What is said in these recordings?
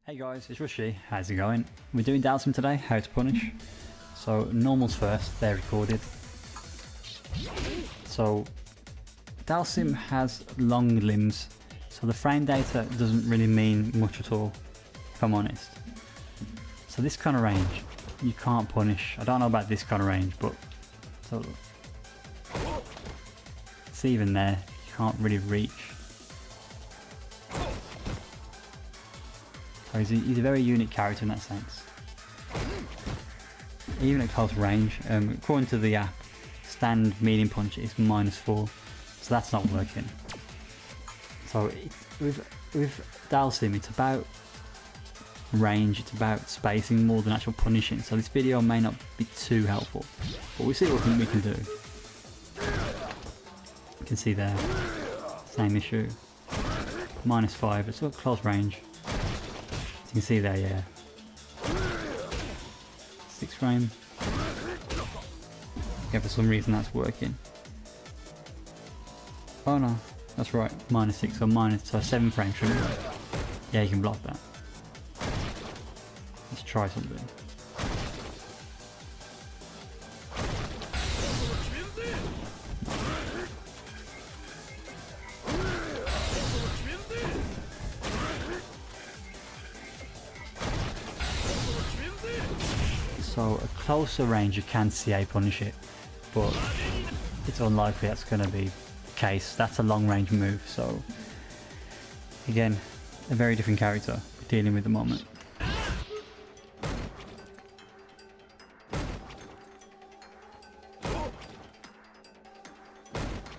Hey guys, it's Rushy. How's it going? We're doing Dhalsim today, how to punish. So normals first, they're recorded. So Dhalsim has long limbs, so the frame data doesn't really mean much at all, if I'm honest. So this kind of range, you can't punish. I don't know about this kind of range, but so it's even there, you can't really reach. So he's a very unique character in that sense. Even at close range, according to the app, stand medium punch is -4, so that's not working. So with Dhalsim, it's about range, it's about spacing more than actual punishing. So this video may not be too helpful, but we'll see what we can do. You can see there, same issue, -5. It's still close range. You can see there, yeah. 6 frame. Yeah, for some reason that's working. Oh no, that's right, -6 or so 7 frames shouldn't work. Yeah, you can block that. Let's try something. So a closer range you can CA punish it, but it's unlikely that's going to be the case. That's a long range move, so again, a very different character we're dealing with at the moment.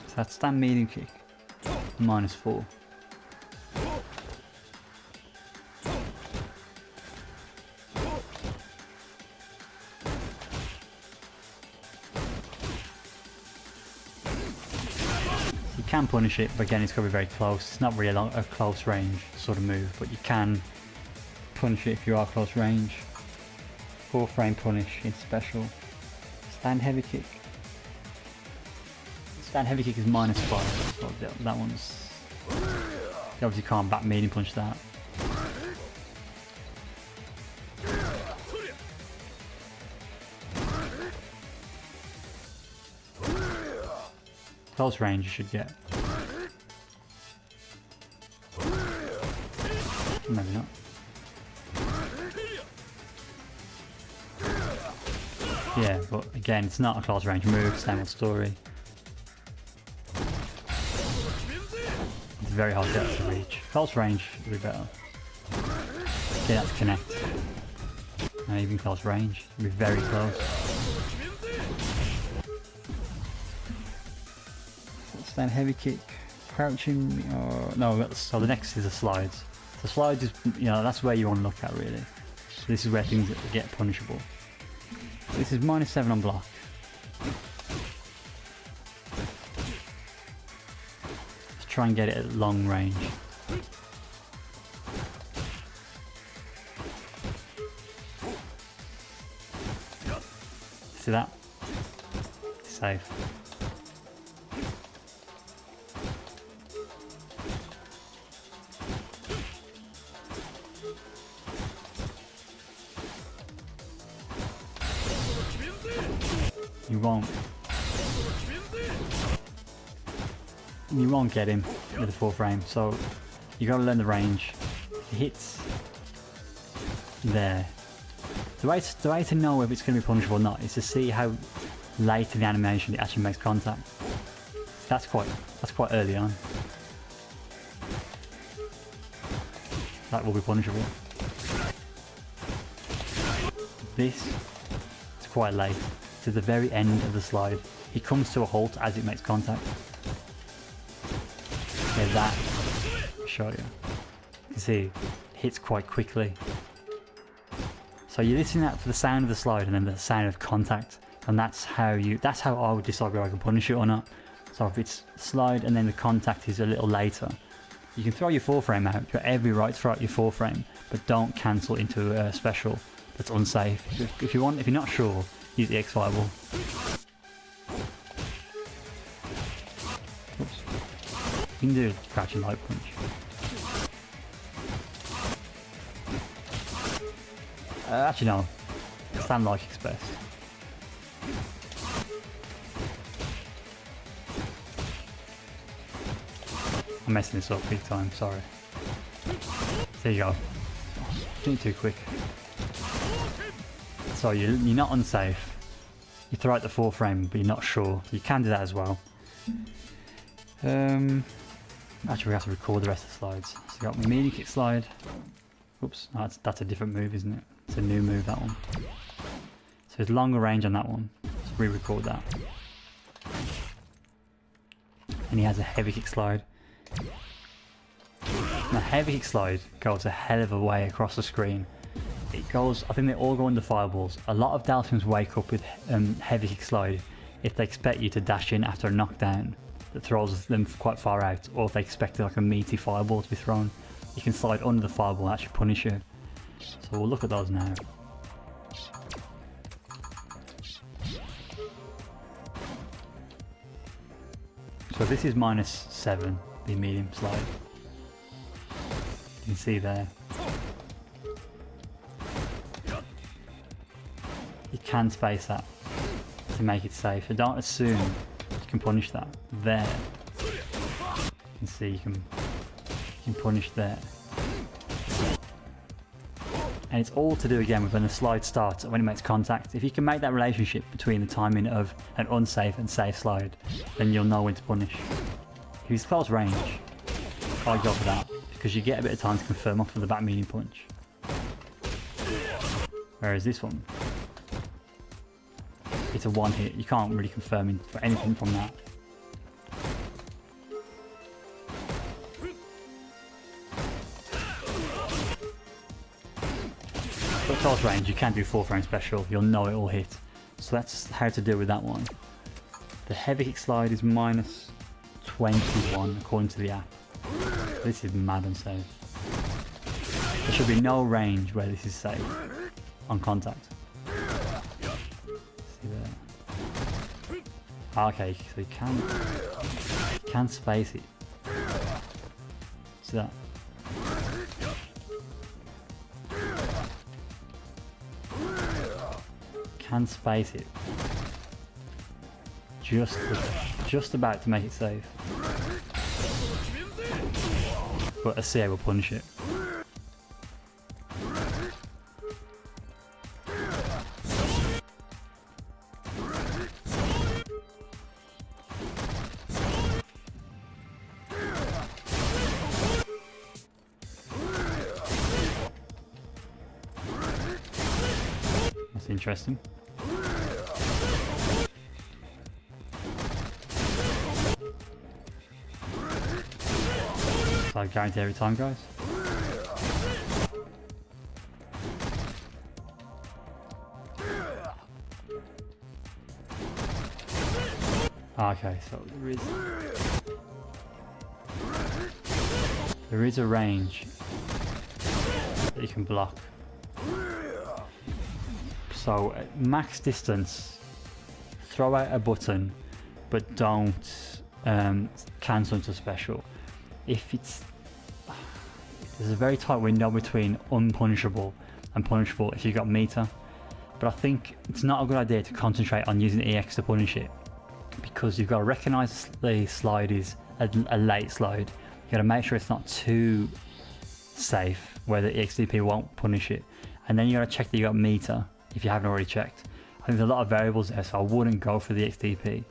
So that's stand medium kick, -4. You can punish it, but again it's got to be very close. It's not really a close range sort of move, but you can punish it if you are close range. 4 frame punish in special. Stand heavy kick. Stand heavy kick is -5, so that one's... You obviously can't back medium punch that. Close range you should get. Maybe not. Yeah, but again, it's not a close range move, same old story. It's very hard to get to reach. Close range would be better. Get that to connect. And even close range, would be very close. Stand heavy kick, crouching, no, so the next is the slides. So slides is, that's where you want to look at really. So this is where things get punishable. This is -7 on block. Let's try and get it at long range. See that? Safe. You won't get him with a 4 frame, so you gotta learn the range. It hits there. The way to know if it's gonna be punishable or not is to see how late in the animation it actually makes contact. That's quite early on. That will be punishable. This is quite late. To the very end of the slide. He comes to a halt as it makes contact. Yeah, that. I'll show you. You can see, it hits quite quickly. So you're listening out for the sound of the slide and then the sound of contact, and that's how I would decide whether I can punish it or not. So if it's slide and then the contact is a little later, you can throw your 4 frame out. You've got every right to throw out your 4 frame, but don't cancel into a special that's unsafe. If you're not sure, use the X fireball. Oops. You can do a crouching light punch. Actually no, stand like it's best. I'm messing this up big time, sorry. There you go. Doing it too quick. So you're not unsafe. You throw out the 4 frame, but you're not sure. So you can do that as well. Actually, we have to record the rest of the slides. So you got my medium kick slide. Oops, no, that's a different move, isn't it? It's a new move, that one. So there's longer range on that one. Let's re-record that. And he has a heavy kick slide. Now, heavy kick slide goes a hell of a way across the screen. It goes, I think they all go under fireballs. A lot of Dhalsims wake up with heavy kick slide if they expect you to dash in after a knockdown that throws them quite far out, or if they expect like a meaty fireball to be thrown. You can slide under the fireball and actually punish you. So we'll look at those now. So this is -7, the medium slide. You can see there. You can space that to make it safe. So don't assume you can punish that. There. You can see you can punish there. And it's all to do again with when the slide starts and when it makes contact. If you can make that relationship between the timing of an unsafe and safe slide, then you'll know when to punish. If he's close range, I'd go for that, because you get a bit of time to confirm off of the back medium punch. Whereas this one, it's a one hit, you can't really confirm for anything from that. But close range, you can do 4 frame special, you'll know it will hit. So that's how to deal with that one. The heavy kick slide is -21 according to the app. This is mad unsafe. There should be no range where this is safe on contact. See there. Okay, so you can space it. See that? Can space it. Just about to make it safe. But a CA will punish it. That's interesting. I guarantee every time, guys. Okay, so there is a range that you can block. So at max distance, throw out a button, but don't cancel into special. If there's a very tight window between unpunishable and punishable if you've got meter, but I think it's not a good idea to concentrate on using EX to punish it, because you've got to recognise the slide is a late slide. You've got to make sure it's not too safe where the EXDP won't punish it, and then you got to check that you got meter if you haven't already checked. I think there's a lot of variables there, so I wouldn't go for the XDP.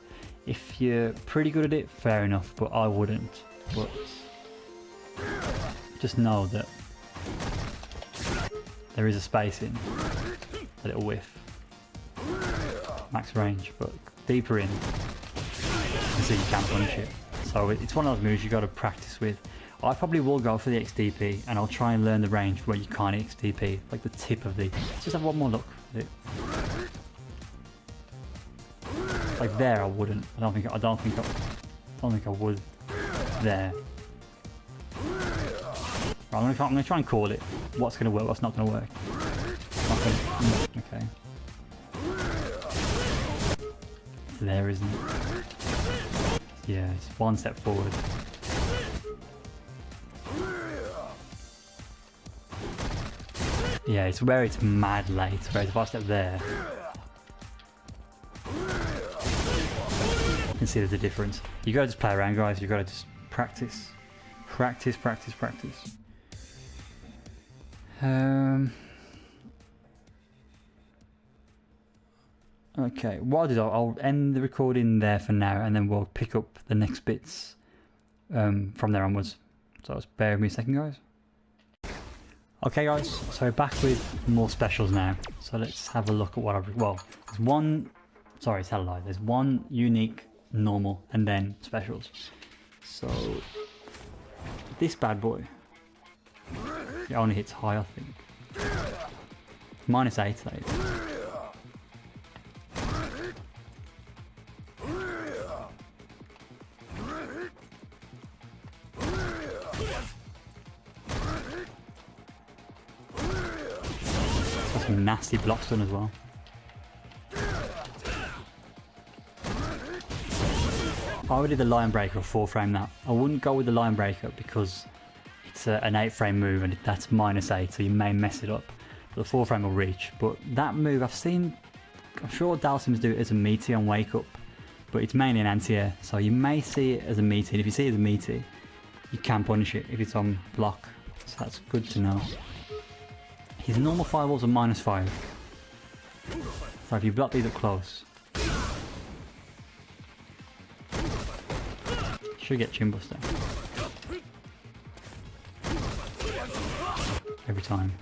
If you're pretty good at it, fair enough, but I wouldn't. But just know that there is a spacing, a little whiff, max range, but deeper in, you see you can't punish it. So it's one of those moves you got to practice with. I probably will go for the XDP, and I'll try and learn the range where you can't XDP, like the tip of the. Let's just have one more look at it. Like there, I wouldn't. I don't think I would. There. Right, I'm gonna try and call it. What's gonna work? What's not gonna work? Okay. It's there, isn't it? Yeah, it's one step forward. Yeah, it's where it's mad late, whereas if I step there, you can see there's a difference. You gotta just play around, guys. You gotta just practice. Practice, practice, practice. Okay, what I'll do, I'll end the recording there for now, and then we'll pick up the next bits from there onwards. So just bear with me a second, guys. Okay guys, so back with more specials now. So let's have a look at what I've... Well, there's one... Sorry, tell a lie. There's one unique, normal, and then specials. So... This bad boy. It only hits high, I think. -8, that is. Some nasty blocks done as well. I would do the line breaker or 4-frame that. I wouldn't go with the line breaker because it's an 8-frame move and that's -8, so you may mess it up. But the 4-frame will reach. But that move I've seen, I'm sure Dhalsims do it as a meaty on wake up, but it's mainly an anti-air, so you may see it as a meaty. And if you see it as a meaty, you can punish it if it's on block. So that's good to know. His normal fireballs are -5. So if you block these up close, should get Chin Buster. Every time.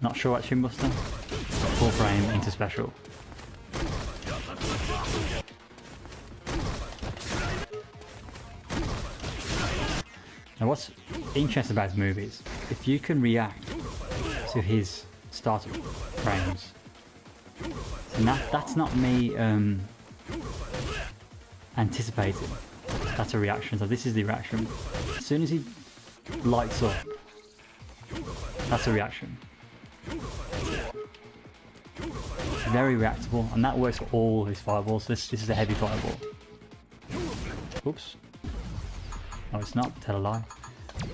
Not sure what Chin Buster. 4-frame into special. Now what's interesting about his move is, if you can react to his startup frames, and that's not me anticipating, that's a reaction, so this is the reaction. As soon as he lights up, that's a reaction. Very reactable, and that works for all his fireballs. This is a heavy fireball. Oops. No, it's not. Tell a lie.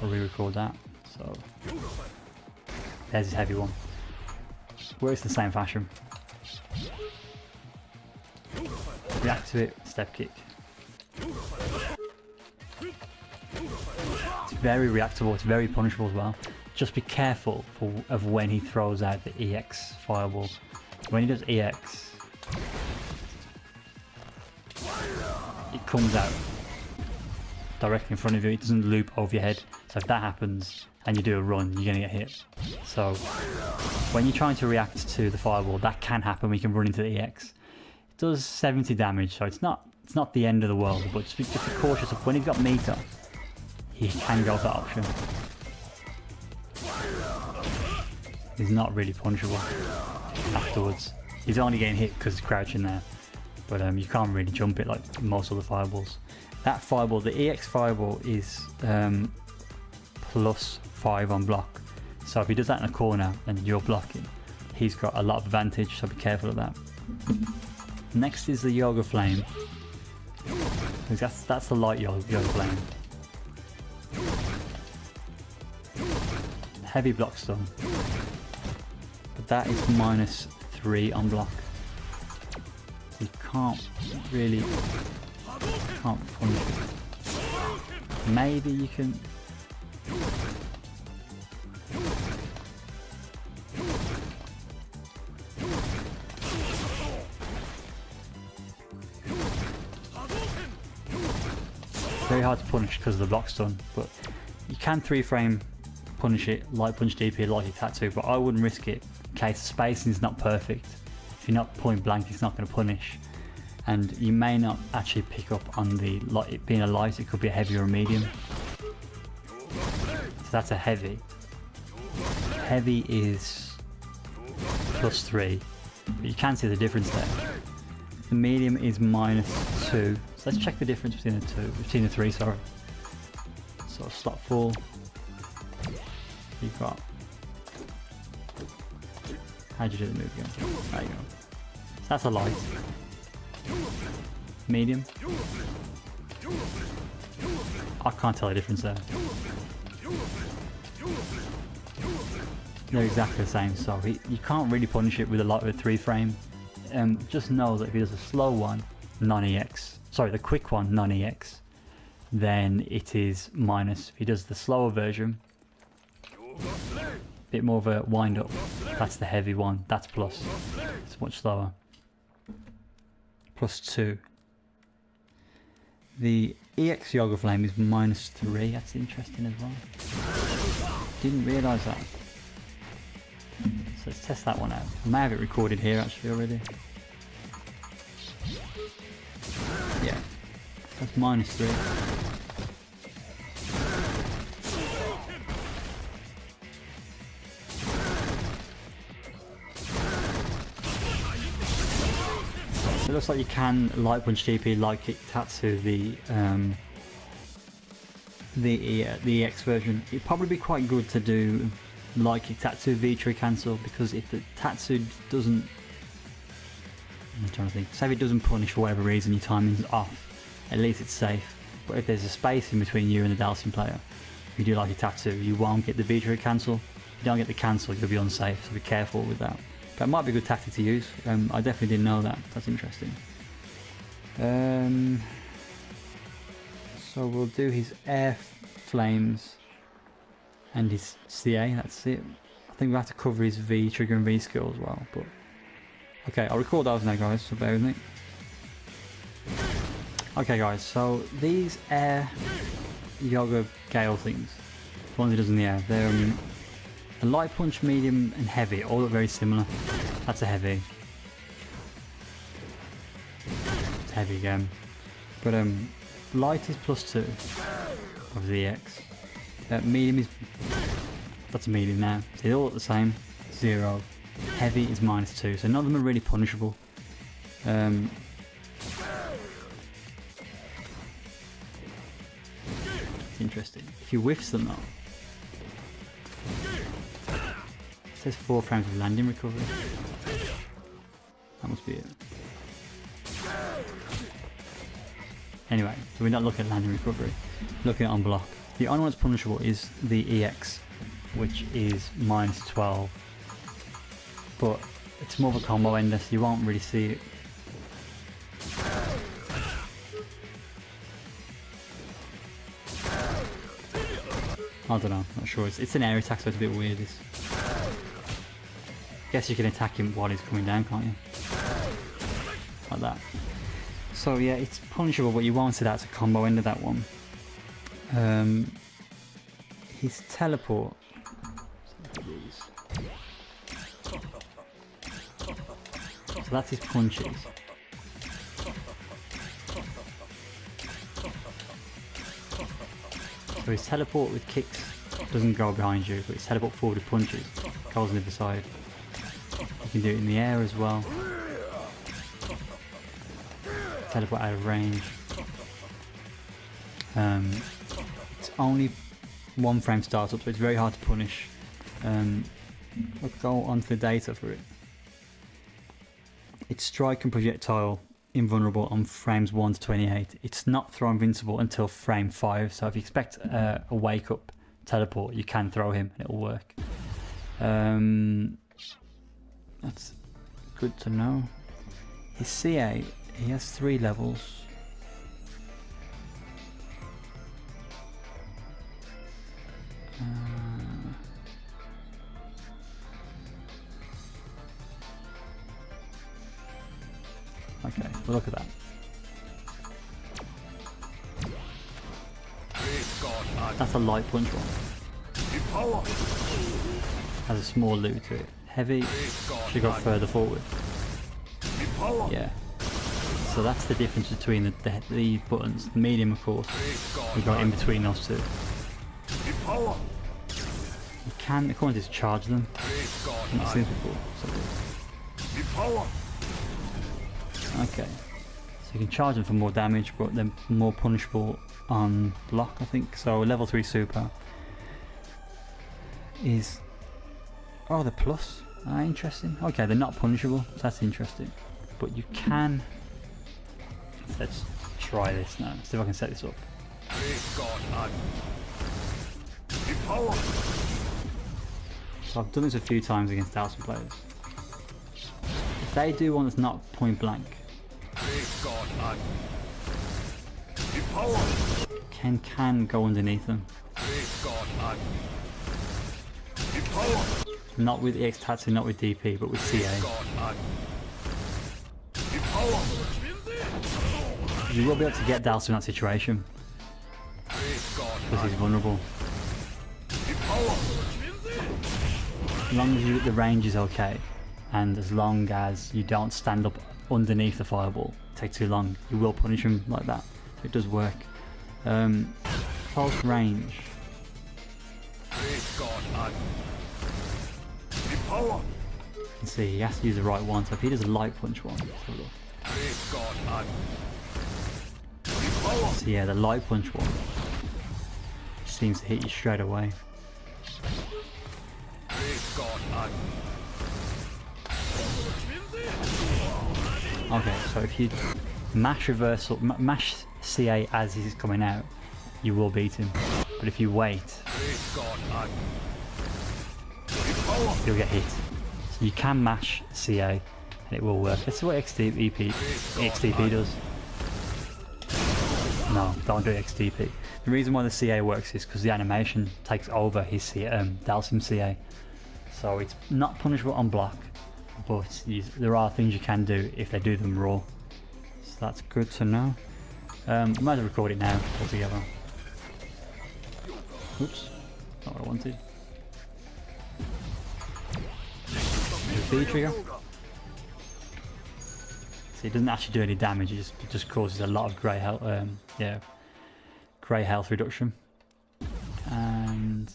I'll re-record that. So there's his heavy one. Works the same fashion. React to it. Step kick. It's very reactable. It's very punishable as well. Just be careful of when he throws out the EX fireball. When he does EX, it comes out directly in front of you. It doesn't loop over your head. So if that happens and you do a run, you're gonna get hit. So when you're trying to react to the fireball, that can happen. We can run into the EX. It does 70 damage, so it's not the end of the world. But just be cautious of when he's got meter, he can go for that option. He's not really punishable afterwards. He's only getting hit because he's crouching there, but you can't really jump it like most of the fireballs. That fireball, the EX fireball, is +5 on block. So if he does that in a corner and you're blocking, he's got a lot of advantage, so be careful of that. Next is the Yoga Flame. That's the light Yoga Flame. Heavy block stun. But that is -3 on block. You can't really punish it. Maybe you can. Very hard to punish because of the block stun, but you can 3-frame punish it, light punch DP like a tattoo, but I wouldn't risk it in case the spacing is not perfect. If you're not point blank, it's not going to punish, and you may not actually pick up on the light. It being a light, it could be a heavy or a medium. So that's a heavy. Heavy is +3, but you can see the difference there. The medium is -2. So let's check the difference between the 3, sorry. So slot 4. You've got... How'd you do the move again? There you go. So that's a light. Medium. I can't tell the difference there. they're exactly the same, so you can't really punish it with a lot of a 3 frame. Just know that if he does a slow one, non-EX, sorry, the quick one, non-EX, then it is minus. If he does the slower version, bit more of a wind up, that's the heavy one, that's plus. It's much slower. +2. The EX Yoga Flame is -3, that's interesting as well. Didn't realise that. So let's test that one out. I may have it recorded here actually already. Yeah, that's -3. So it looks like you can light punch TP, light kick Tatsu, the EX version. It'd probably be quite good to do light kick Tatsu V-tree cancel, because if the Tatsu doesn't, I'm trying to think, say if it doesn't punish for whatever reason, your timing's off, at least it's safe. But if there's a space in between you and the Dhalsim player, if you do like a Tatsu, you won't get the V-tree cancel. If you don't get the cancel, you'll be unsafe, so be careful with that. That might be a good tactic to use. I definitely didn't know that. That's interesting. So we'll do his air flames and his CA. That's it. I think we have to cover his V trigger and V skill as well. But okay, I'll record those now, guys. So bear with me. Okay, guys. So these air yoga gale things, the ones he does in the air, they're a light punch, medium, and heavy, all look very similar. That's a heavy. It's heavy again. But light is +2 of the EX. Medium is, that's a medium now. So they all look the same. 0. Heavy is -2. So none of them are really punishable. It's interesting. If you whiffs them though, it says 4 frames of landing recovery. That must be it. Anyway, so we're not looking at landing recovery, looking at on block. The only one that's punishable is the EX, which is -12. But it's more of a combo ender, so you won't really see it. I don't know, not sure. It's an air attack, so it's a bit weird. This. Guess you can attack him while he's coming down, can't you? Like that. So yeah, it's punishable, but you won't see that as a combo ender, that one. His teleport. So that's his punches. So his teleport with kicks doesn't go behind you, but his teleport forward with punches goes on the other side. You can do it in the air as well. Teleport out of range. It's only 1 frame startup, so it's very hard to punish. We'll go onto the data for it. Its strike and projectile invulnerable on frames 1 to 28. It's not throw invincible until frame 5, so if you expect a wake up teleport, you can throw him and it'll work. That's good to know. His CA, he has 3 levels. Okay, we'll look at that. That's a light punch one. Has a small loop to it. Heavy should go further forward. Yeah. So that's the difference between the buttons. The medium, of course, we got in between those two. You can, according to this, charge them. I've not seen this before. So. Okay, so you can charge them for more damage, but they're more punishable on block, I think. So level 3 super is, oh, they're plus. Interesting. Okay, they're not punishable. So that's interesting. But you can. Let's try this now. See if I can set this up. So I've done this a few times against Dhalsim players. If they do one that's not point blank, Ken can go underneath them. Not with EX Tatsu, not with DP, but with CA. You will be able to get Dhalsim in that situation. Because he's vulnerable. As long as the range is okay, and as long as you don't stand up underneath the fireball, take too long, you will punish him like that. So it does work. Close range. You can see he has to use the right one, so if he does a light punch one, so yeah, the light punch one seems to hit you straight away. Okay, so if you mash reversal, mash CA as he's coming out, you will beat him. But if you wait, you'll get hit. So you can mash CA and it will work. Let's see what XTP does. No, don't do XTP. The reason why the CA works is because the animation takes over his Dhalsim CA. So it's not punishable on block, but there are things you can do if they do them raw. So that's good to know. I might as well record it now altogether. Oops, not what I wanted. The B trigger. See, it doesn't actually do any damage, it just causes a lot of grey health, grey health reduction. And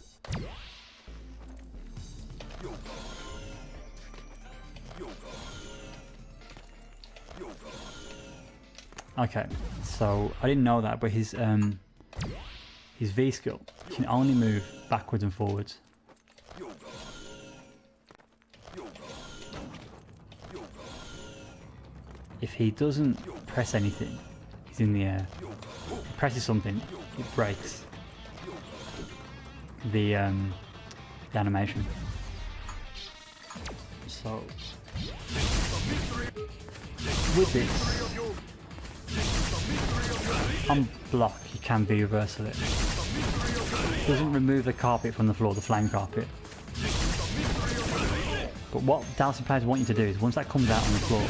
okay, so I didn't know that, but his V skill can only move backwards and forwards. If he doesn't press anything, he's in the air. If he presses something, it breaks the animation. So with this, on block you can be reversal it. It doesn't remove the carpet from the floor, the flame carpet. But what Dhalsim players want you to do is once that comes out on the floor,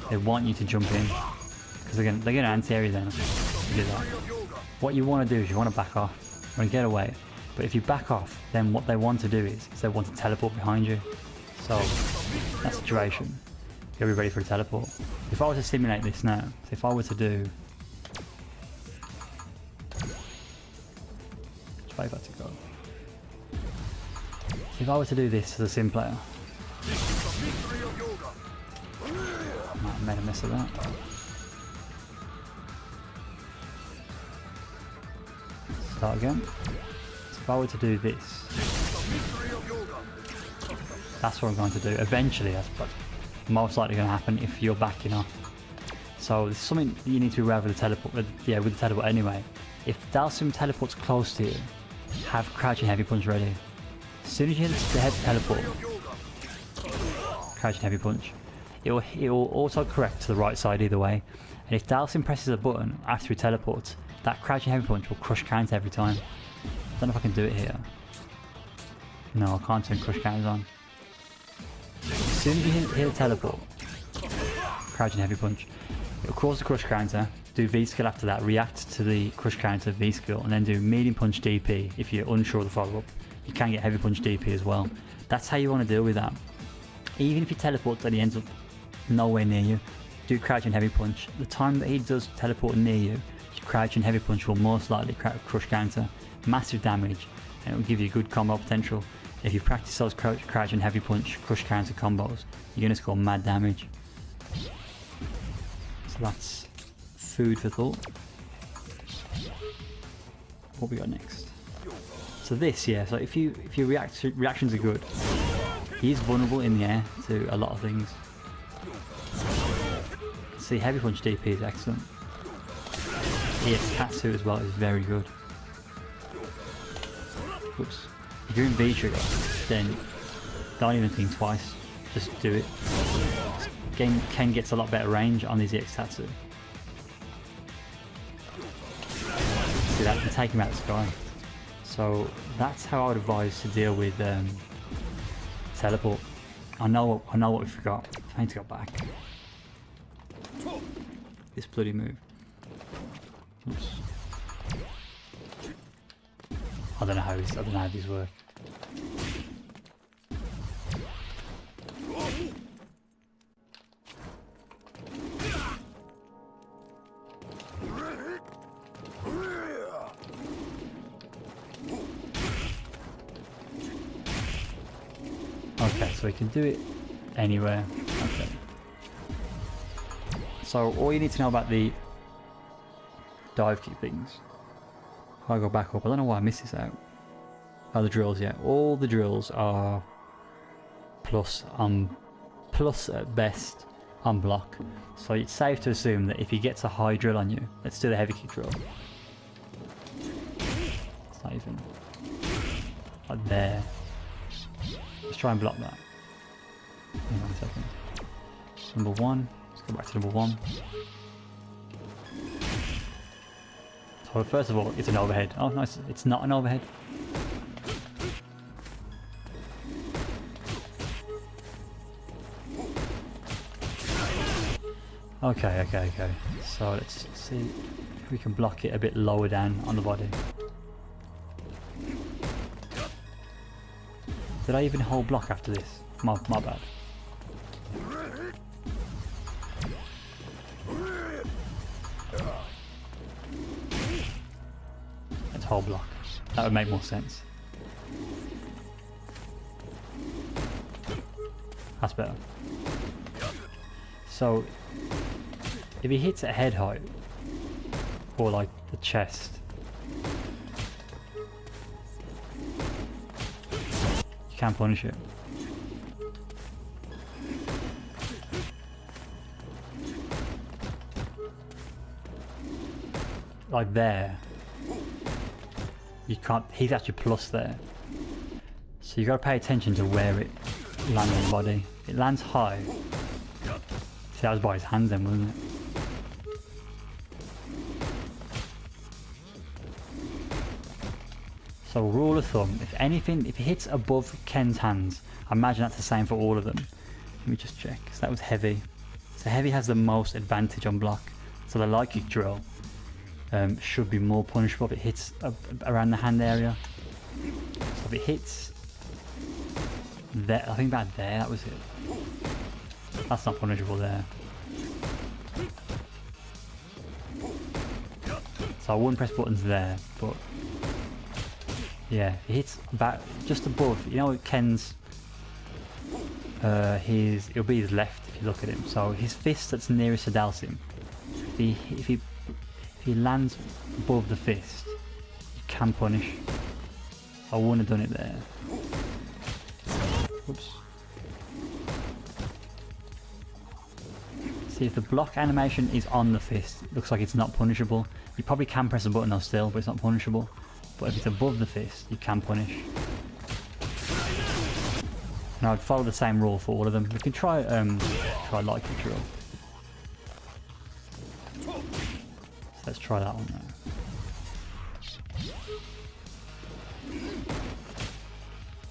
they want you to jump in. Because they're going to anti-area then to do that. What you want to do is you want to back off. You want to get away. But if you back off, then what they want to do is they want to teleport behind you. So, that situation, you'll be ready for a teleport. If I were to simulate this now, so if I were to do... Which way have I to go? If I were to do this as a sim player, I might have made a mess of that. Start again. So if I were to do this, that's what I'm going to do. Eventually, that's most likely going to happen if you're backing off. So there's something you need to be aware of with the teleport. With the teleport anyway. If Dhalsim teleports close to you, have crouching heavy punch ready. As soon as you hit the head teleport, crouching heavy punch, it will auto correct to the right side either way. And if Dhalsim presses a button after he teleports, that crouching heavy punch will crush counter every time. I don't know if I can do it here. No, I can't turn crush counters on. As soon as you hit a teleport, crouching heavy punch, it'll cause the crush counter, do V skill after that, react to the crush counter V skill, and then do medium punch DP if you're unsure of the follow up. You can get heavy punch DP as well. That's how you want to deal with that. Even if he teleports and he ends up nowhere near you, do crouching heavy punch. The time that he does teleport near you, crouching heavy punch will most likely crush counter, massive damage, and it will give you good combo potential. If you practice those crouching heavy punch, crush counter combos, you're going to score mad damage. So that's food for thought. What we got next? So this, yeah. So if your reactions are good, he's vulnerable in the air to a lot of things. See, heavy punch DP is excellent. EX Tatsu as well is very good. Oops. If you're in V trigger, then Don't even think twice. Just do it. Ken gets a lot better range on these EX Tatsu. See that? And take him out of the sky. So that's how I would advise to deal with teleport. I know what we forgot. I need to go back. This bloody move. Oops. I don't know how these work. Okay, so we can do it anywhere. Okay. So all you need to know about the dive kick things. If I go back up, I don't know why I missed this out. Oh, the drills, yeah. All the drills are plus at best on block. So it's safe to assume that if he gets a high drill on you, let's do the heavy kick drill. It's not even like there. Let's try and block that. Hang on a second. Number one. Let's go back to number one. So first of all, it's an overhead. Oh, nice. It's not an overhead. Okay. So let's see if we can block it a bit lower down on the body. Did I even hold block after this? My bad. Let's hold block. That would make more sense. That's better. So if he hits at head height or like the chest, you can't punish it. Like there, you can't. He's actually plus there, so you got to pay attention to where it lands on the body. It lands high. See, that was by his hands then, wasn't it? So rule of thumb, if he hits above Ken's hands, I imagine that's the same for all of them. Let me just check. So that was heavy. So heavy has the most advantage on block. So the light kick drill should be more punishable if it hits around the hand area. So if it hits there, I think about there, that was it. That's not punishable there. So I wouldn't press buttons there, but yeah, it hits about just above. You know, Ken's it'll be his left if you look at him. So his fist that's nearest to Dhalsim, if he lands above the fist, you can punish. I wouldn't have done it there. Oops. See, if the block animation is on the fist, it looks like it's not punishable. You probably can press a button though still, but it's not punishable. But if it's above the fist, you can punish. And I'd follow the same rule for all of them. We can try light kick drill. So let's try that one now.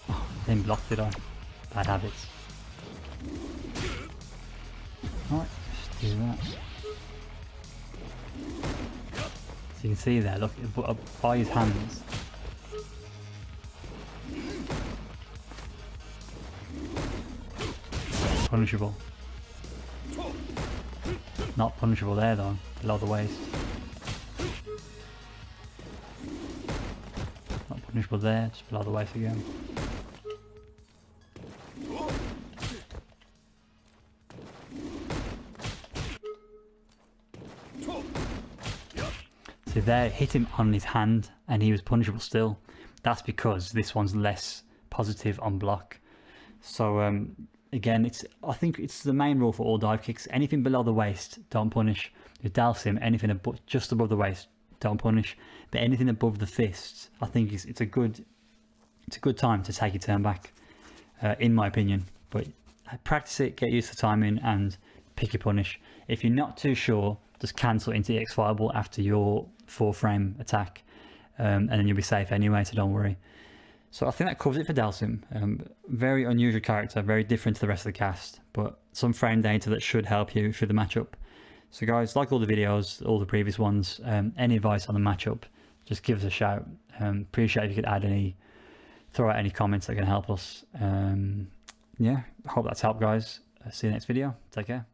Oh, I didn't block, did I? Bad habits. Alright, let's do that. So you can see there, look, by his hands. Punishable. Not punishable there though, below the waist. Not punishable there, just below the waist again. See there, it hit him on his hand and he was punishable still. That's because this one's less positive on block. So again, I think it's the main rule for all dive kicks. Anything below the waist, don't punish. With Dhalsim, anything just above the waist, don't punish. But anything above the fist, I think it's a good time to take your turn back. in my opinion. But practice it, get used to timing, and pick your punish. If you're not too sure, just cancel into EX Fireball after your 4-frame attack, and then you'll be safe anyway, so don't worry. So I think that covers it for Dhalsim. Very unusual character, very different to the rest of the cast, but some frame data that should help you through the matchup. So guys, like all the videos, all the previous ones, any advice on the matchup, just give us a shout. Appreciate if you could throw out any comments that can help us. Yeah, hope that's helped, guys. See you next video. Take care.